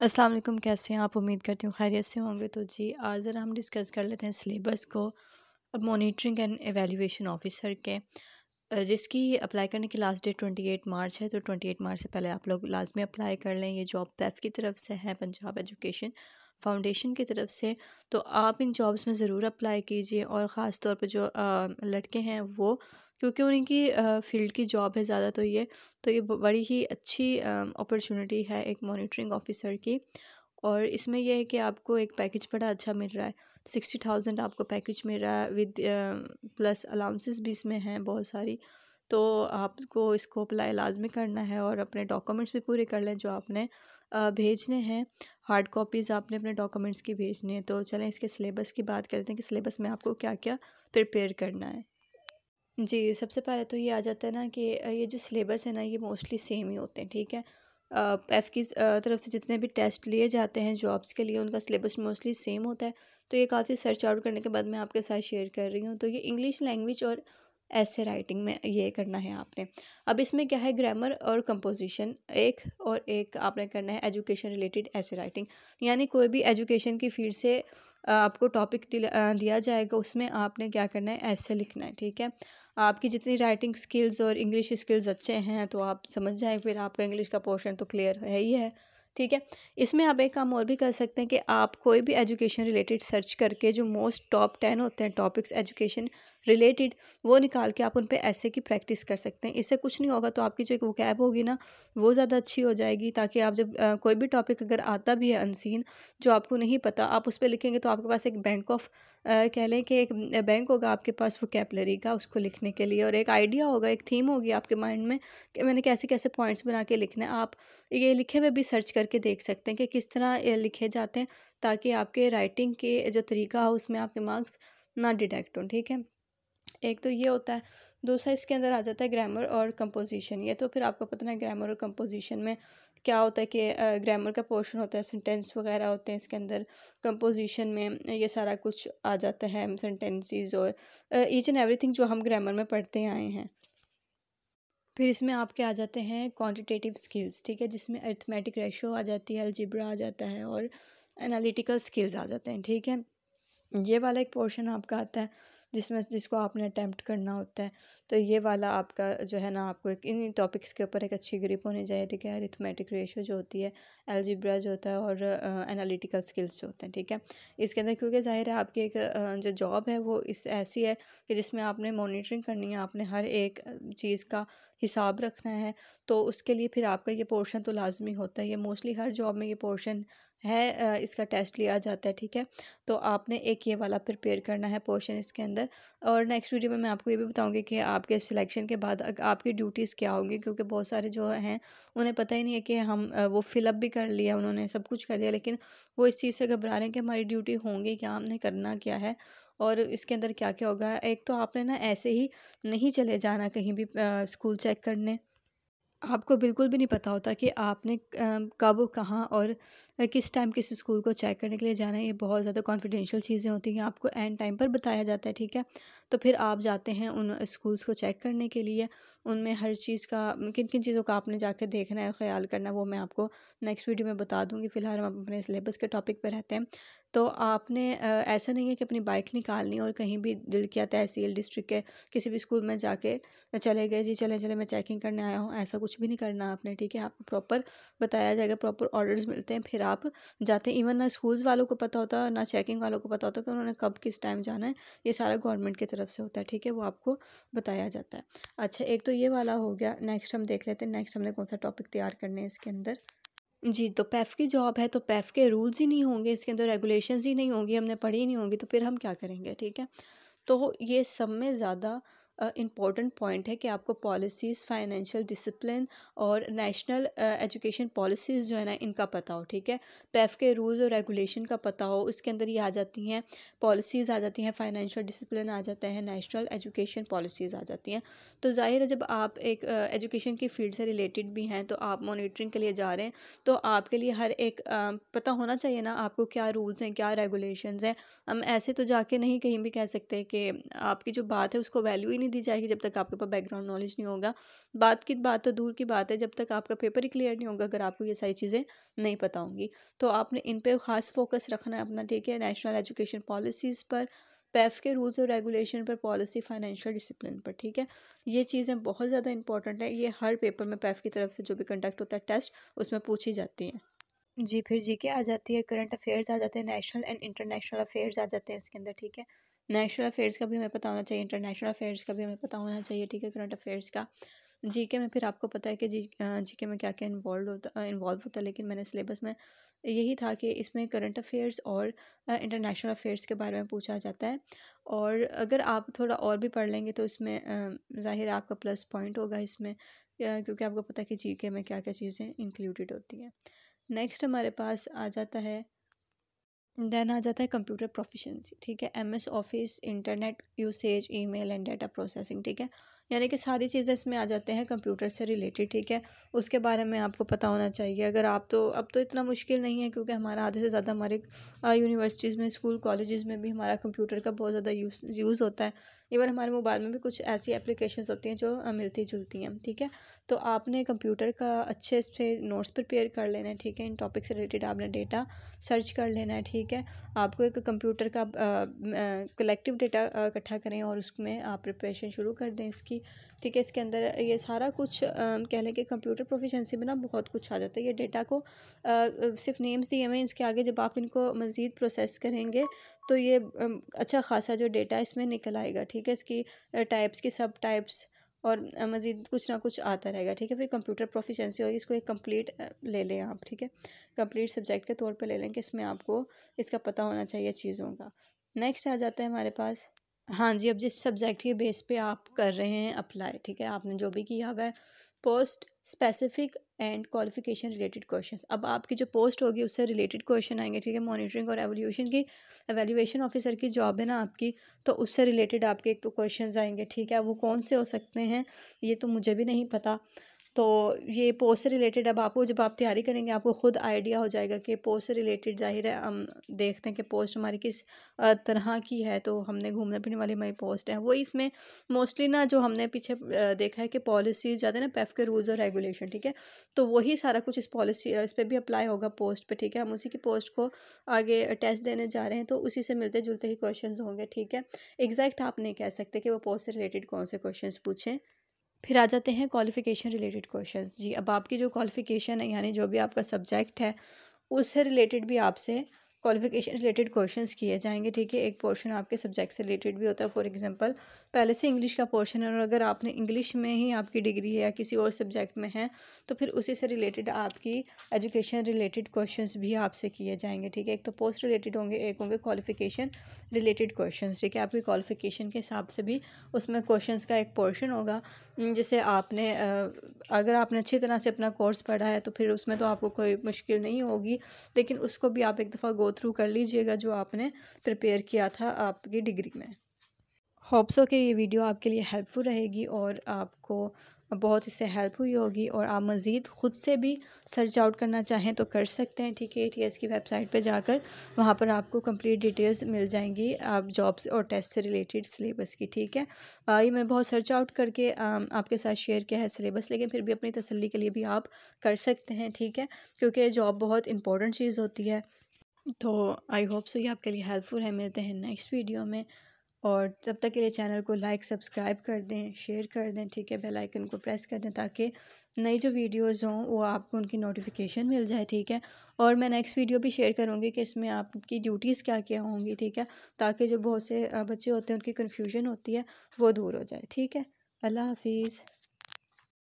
अस्सलाम वालेकुम, कैसे हैं आप? उम्मीद करती हूँ खैरियत से होंगे। तो जी आज ज़रा हम डिस्कस कर लेते हैं सिलेबस को। अब मॉनिटरिंग एंड एवेल्यूएशन ऑफिसर के जिसकी अप्लाई करने की लास्ट डेट 28 मार्च है। तो 28 मार्च से पहले आप लोग लाजमी अप्लाई कर लें। ये जॉब पैफ की तरफ से है, पंजाब एजुकेशन फाउंडेशन की तरफ से। तो आप इन जॉब्स में ज़रूर अप्लाई कीजिए, और ख़ास तौर पे जो लड़के हैं वो, क्योंकि उनकी फ़ील्ड की जॉब है ज़्यादा। तो ये बड़ी ही अच्छी अपॉर्चुनिटी है एक मॉनिटरिंग ऑफिसर की। और इसमें यह है कि आपको एक पैकेज बड़ा अच्छा मिल रहा है। 60,000 आपको पैकेज मिल रहा है विद प्लस अलाउंसेस भी इसमें हैं बहुत सारी। तो आपको इसको अप्लाई लाजमी करना है, और अपने डॉक्यूमेंट्स भी पूरे कर लें जो आपने भेजने हैं। हार्ड कॉपीज़ आपने अपने डॉक्यूमेंट्स की भेजनी है। तो चलें इसके सिलेबस की बात करते हैं कि सिलेबस में आपको क्या क्या प्रिपेयर करना है। जी, सबसे पहले तो ये आ जाता है ना कि ये जो सिलेबस है ना, ये मोस्टली सेम ही होते हैं, ठीक है। एफ़ की तरफ से जितने भी टेस्ट लिए जाते हैं जॉब्स के लिए, उनका सिलेबस मोस्टली सेम होता है। तो ये काफ़ी सर्च आउट करने के बाद मैं आपके साथ शेयर कर रही हूँ। तो ये इंग्लिश लैंग्वेज और ऐसे राइटिंग में ये करना है आपने। अब इसमें क्या है, ग्रामर और कंपोजिशन एक, और एक आपने करना है एजुकेशन रिलेटेड ऐसे राइटिंग। यानी कोई भी एजुकेशन की फील्ड से आपको टॉपिक दिया जाएगा, उसमें आपने क्या करना है, ऐसे लिखना है, ठीक है। आपकी जितनी राइटिंग स्किल्स और इंग्लिश स्किल्स अच्छे हैं तो आप समझ जाएँ, फिर आपका इंग्लिश का पोर्शन तो क्लियर है ही है, ठीक है। इसमें आप एक काम और भी कर सकते हैं कि आप कोई भी एजुकेशन रिलेटेड सर्च करके जो मोस्ट टॉप 10 होते हैं टॉपिक्स एजुकेशन रिलेटेड, वो निकाल के आप उन पे ऐसे की प्रैक्टिस कर सकते हैं। इससे कुछ नहीं होगा, तो आपकी जो एक वोकैब होगी ना, वो ज़्यादा अच्छी हो जाएगी, ताकि आप जब कोई भी टॉपिक अगर आता भी है अनसीन, जो आपको नहीं पता, आप उस पे लिखेंगे तो आपके पास एक बैंक ऑफ कह लें कि एक बैंक होगा आपके पास वोकैबलरी का उसको लिखने के लिए, और एक आइडिया होगा, एक थीम होगी आपके माइंड में कि मैंने कैसे कैसे पॉइंट्स बना के लिखना है। आप ये लिखे हुए भी सर्च करके देख सकते हैं कि किस तरह ये लिखे जाते हैं, ताकि आपके राइटिंग के जो तरीका हो उसमें आपके मार्क्स ना डिडक्ट हों, ठीक है। एक तो ये होता है। दूसरा इसके अंदर आ जाता है ग्रामर और कंपोजिशन। ये तो फिर आपको पता है ग्रामर और कंपोजिशन में क्या होता है कि ग्रामर का पोर्शन होता है, सेंटेंस वगैरह होते हैं इसके अंदर। कंपोजिशन में ये सारा कुछ आ जाता है, सेंटेंसेस और ईच एंड एवरीथिंग जो हम ग्रामर में पढ़ते आए हैं। फिर इसमें आपके आ जाते हैं क्वांटिटेटिव स्किल्स, ठीक है, जिसमें अरिथमेटिक रेशो आ जाती है, अलजेब्रा आ जाता है, और एनालिटिकल स्किल्स आ जाते हैं, ठीक है। ये वाला एक पोर्शन आपका आता है जिसको आपने अटेम्प्ट करना होता है। तो ये वाला आपका जो है ना, आपको एक इन टॉपिक्स के ऊपर एक अच्छी ग्रिप होनी चाहिए, ठीक है। अरिथमेटिक रेशियो जो होती है, अलजेब्रा जो होता है, और एनालिटिकल स्किल्स जो होते हैं, ठीक है। इसके अंदर क्योंकि ज़ाहिर है आपकी एक जो जॉब है वो इस ऐसी है कि जिसमें आपने मॉनिटरिंग करनी है, आपने हर एक चीज़ का हिसाब रखना है। तो उसके लिए फिर आपका ये पोर्शन तो लाजमी होता है। ये मोस्टली हर जॉब में ये पोर्शन है, इसका टेस्ट लिया जाता है, ठीक है। तो आपने एक ये वाला प्रिपेयर करना है पोर्शन इसके अंदर। और नेक्स्ट वीडियो में मैं आपको ये भी बताऊंगी कि आपके सिलेक्शन के बाद आपकी ड्यूटीज़ क्या होंगी, क्योंकि बहुत सारे जो हैं उन्हें पता ही नहीं है कि हम वो फिलअप भी कर लिया, उन्होंने सब कुछ कर दिया, लेकिन वो इस चीज़ से घबरा रहे हैं कि हमारी ड्यूटी होंगी क्या, हमने करना क्या है, और इसके अंदर क्या क्या होगा। एक तो आपने ना ऐसे ही नहीं चले जाना कहीं भी स्कूल चेक करने। आपको बिल्कुल भी नहीं पता होता कि आपने कब, कहाँ और किस टाइम किस स्कूल को चेक करने के लिए जाना है। ये बहुत ज़्यादा कॉन्फिडेंशियल चीज़ें होती हैं, आपको एंड टाइम पर बताया जाता है, ठीक है। तो फिर आप जाते हैं उन स्कूल्स को चेक करने के लिए। उनमें हर चीज़ का, किन किन चीज़ों का आपने जाके देखना है, ख्याल करना है, वो मैं आपको नेक्स्ट वीडियो में बता दूँगी। फ़िलहाल हम अपने सिलेबस के टॉपिक पर रहते हैं। तो आपने ऐसा नहीं है कि अपनी बाइक निकालनी और कहीं भी दिल किया तहसील डिस्ट्रिक्ट के किसी भी स्कूल में जाके चले गए, जी चले चले मैं चेकिंग करने आया हूँ, ऐसा कुछ भी नहीं करना आपने, ठीक है। आपको प्रॉपर बताया जाएगा, प्रॉपर ऑर्डर्स मिलते हैं, फिर आप जाते हैं। इवन ना स्कूल्स वालों को पता होता ना चेकिंग वालों को पता होता कि उन्होंने कब किस टाइम जाना है। ये सारा गवर्नमेंट की तरफ से होता है, ठीक है, वो आपको बताया जाता है। अच्छा, एक तो ये वाला हो गया। नेक्स्ट हम देख लेते हैं, नेक्स्ट हमने कौन सा टॉपिक तैयार करने हैं इसके अंदर। जी, तो पैफ की जॉब है, तो पैफ के रूल्स ही नहीं होंगे इसके अंदर, रेगुलेशंस ही नहीं होंगी, हमने पढ़ी ही नहीं होंगी, तो फिर हम क्या करेंगे, ठीक है। तो ये सब में ज़्यादा इम्पॉर्टेंट पॉइंट है कि आपको पॉलिसीज़, फाइनेंशियल डिसिप्लिन और नेशनल एजुकेशन पॉलिसीज़ जो है ना, इनका पता हो, ठीक है। पैफ के रूल्स और रेगुलेशन का पता हो, उसके अंदर ये आ जाती हैं, पॉलिसीज़ आ जाती हैं, फाइनेंशियल डिसिप्लिन आ जाता है, नेशनल एजुकेशन पॉलिसीज़ आ जाती हैं। तो ज़ाहिर है जब आप एक एजुकेशन की फील्ड से रिलेटेड भी हैं, तो आप मॉनिटरिंग के लिए जा रहे हैं, तो आपके लिए हर एक पता होना चाहिए ना आपको, क्या रूल्स हैं, क्या रेगुलेशंस हैं। हम ऐसे तो जाके नहीं कहीं भी कह सकते कि आपकी जो बात है उसको वैल्यू ही नहीं नहीं दी जाएगी जब तक आपके पास बैकग्राउंड नॉलेज नहीं होगा। बात की बात तो दूर की बात है, जब तक आपका पेपर ही क्लियर नहीं होगा अगर आपको ये सारी चीज़ें नहीं पता होंगी। तो आपने इन पे ख़ास फोकस रखना है अपना, ठीक है। नेशनल एजुकेशन पॉलिसीज़ पर, पैफ के रूल्स और रेगुलेशन पर, पॉलिसी, फाइनेंशियल डिसिप्लिन पर, ठीक है। ये चीज़ें बहुत ज़्यादा इंपॉर्टेंट है, ये हर पेपर में पैफ की तरफ से जो भी कंडक्ट होता है टेस्ट, उसमें पूछी जाती हैं। जी, फिर जीके आ जाती है, करंट अफेयर्स आ जाते हैं, नेशनल एंड इंटरनेशनल अफेयर्स आ जाते हैं इसके अंदर, ठीक है। नेशनल अफेयर्स का भी हमें पता होना चाहिए, इंटरनेशनल अफेयर्स का भी हमें पता होना चाहिए, ठीक है, करंट अफेयर्स का। जीके में फिर आपको पता है कि जीके में क्या क्या इन्वॉल्व होता है, लेकिन मैंने सिलेबस में यही था कि इसमें करंट अफेयर्स और इंटरनेशनल अफेयर्स के बारे में पूछा जाता है। और अगर आप थोड़ा और भी पढ़ लेंगे तो इसमें ज़ाहिर है आपका प्लस पॉइंट होगा इसमें, क्योंकि आपको पता है कि जीके में क्या क्या चीज़ें इंक्लूडेड होती हैं। नेक्स्ट हमारे पास आ जाता है, देन आ जाता है कंप्यूटर प्रोफिशिएंसी, ठीक है। MS office, internet usage, email and data processing, ठीक है। यानी कि सारी चीज़ें इसमें आ जाते हैं कंप्यूटर से रिलेटेड, ठीक है। उसके बारे में आपको पता होना चाहिए। अगर आप तो अब तो इतना मुश्किल नहीं है, क्योंकि हमारा आधे से ज़्यादा हमारे यूनिवर्सिटीज़ में, स्कूल कॉलेजेस में भी हमारा कंप्यूटर का बहुत ज़्यादा यूज़ होता है। इवन हमारे मोबाइल में भी कुछ ऐसी एप्लीकेशंस होती हैं जो मिलती जुलती हैं, ठीक है। तो आपने कंप्यूटर का अच्छे से नोट्स प्रिपेयर कर लेना है, ठीक है। इन टॉपिक से रिलेटेड आपने डेटा सर्च कर लेना है, ठीक है। आपको एक कंप्यूटर का कलेक्टिव डेटा इकट्ठा करें और उसमें आप प्रिपरेशन शुरू कर दें इसकी, ठीक है। इसके अंदर ये सारा कुछ कह लें कि कंप्यूटर प्रोफिशिएंसी में ना बहुत कुछ आ जाता है। ये डेटा को सिर्फ नेम्स दिए हुए हैं, इसके आगे जब आप इनको मज़ीद प्रोसेस करेंगे तो ये अच्छा खासा जो डेटा इसमें निकल आएगा, ठीक है। इसकी टाइप्स की सब टाइप्स और मज़ीद कुछ ना कुछ आता रहेगा, ठीक है। फिर कंप्यूटर प्रोफिशिएंसी होगी, इसको एक कंप्लीट ले लें आप, ठीक है। कंप्लीट सब्जेक्ट के तौर पे ले लें कि इसमें आपको इसका पता होना चाहिए चीज़ों का। नेक्स्ट आ जाता है हमारे पास, हाँ जी, अब जिस सब्जेक्ट के बेस पे आप कर रहे हैं अप्लाई, ठीक है, आपने जो भी किया हुआ है, post specific and qualification related questions. अब आपकी जो पोस्ट होगी उससे रिलेटेड क्वेश्चन आएंगे, ठीक है। मॉनिटरिंग और एवल्यूएशन ऑफिसर की जॉब है ना आपकी, तो उससे रिलेटेड आपके एक तो क्वेश्चंस आएंगे, ठीक है। वो कौन से हो सकते हैं ये तो मुझे भी नहीं पता। तो ये पोस्ट से रिलेटेड अब आपको, जब आप तैयारी करेंगे आपको ख़ुद आइडिया हो जाएगा कि पोस्ट से रिलेटेड, ज़ाहिर है हम देखते हैं कि पोस्ट हमारी किस तरह की है। तो हमने घूमने फिरने वाली हमारी पोस्ट है, वो इसमें मोस्टली ना जो हमने पीछे देखा है कि पॉलिसीज़ ज़्यादा ना, पैफ के रूल्स और रेगुलेशन, ठीक है। तो वही सारा कुछ इस पर भी अप्लाई होगा पोस्ट पे, ठीक है। हम उसी की पोस्ट को आगे टेस्ट देने जा रहे हैं, तो उसी से मिलते जुलते ही क्वेश्चन होंगे, ठीक है। एग्जैक्ट आप नहीं कह सकते कि वो पोस्ट से रिलेटेड कौन से क्वेश्चन पूछें। फिर आ जाते हैं क्वालिफ़िकेशन रिलेटेड क्वेश्चंस। जी, अब आपकी जो क्वालिफ़िकेशन है, यानी जो भी आपका सब्जेक्ट है, उससे रिलेटेड भी आपसे क्वालिफ़िकेशन रिलेटेड क्वेश्चंस किए जाएंगे, ठीक है। एक पोर्शन आपके सब्जेक्ट से रिलेटेड भी होता है। फॉर एग्जांपल पहले से इंग्लिश का पोर्शन है और अगर आपने इंग्लिश में ही आपकी डिग्री है या किसी और सब्जेक्ट में है, तो फिर उसी से रिलेटेड आपकी एजुकेशन रिलेटेड क्वेश्चंस भी आपसे किए जाएंगे, ठीक है। एक तो पोस्ट रिलेटेड होंगे, एक होंगे क्वालिफ़िकेशन रिलेटेड क्वेश्चंस, ठीक है। आपकी क्वालिफ़िकेशन के हिसाब से भी उसमें क्वेश्चंस का एक पोर्शन होगा, जिसे आपने अगर आपने अच्छी तरह से अपना कोर्स पढ़ा है तो फिर उसमें तो आपको कोई मुश्किल नहीं होगी, लेकिन उसको भी आप एक दफ़ा गो थ्रू कर लीजिएगा जो आपने प्रिपेयर किया था आपकी डिग्री में। होप सो कि ये वीडियो आपके लिए हेल्पफुल रहेगी और आपको बहुत इससे हेल्प हुई होगी, और आप मज़ीद ख़ुद से भी सर्च आउट करना चाहें तो कर सकते हैं, ठीक है। ATS की वेबसाइट पे जाकर वहाँ पर आपको कंप्लीट डिटेल्स मिल जाएंगी आप जॉब्स और टेस्ट से रिलेटेड सिलेबस की, ठीक है। ये मैं बहुत सर्च आउट करके आपके साथ शेयर किया है सिलेबस, लेकिन फिर भी अपनी तसल्ली के लिए भी आप कर सकते हैं, ठीक है, क्योंकि जॉब बहुत इंपॉर्टेंट चीज़ होती है। तो आई होप सो ये आपके लिए हेल्पफुल है। मिलते हैं नेक्स्ट वीडियो में, और तब तक के लिए चैनल को लाइक सब्सक्राइब कर दें, शेयर कर दें, ठीक है। बेल आइकन को प्रेस कर दें ताकि नई जो वीडियोस हों वो आपको उनकी नोटिफिकेशन मिल जाए, ठीक है। और मैं नेक्स्ट वीडियो भी शेयर करूँगी कि इसमें आपकी ड्यूटीज़ क्या क्या होंगी, ठीक है, ताकि जो बहुत से बच्चे होते हैं उनकी कन्फ्यूजन होती है वो दूर हो जाए, ठीक है। अल्लाह हाफिज़।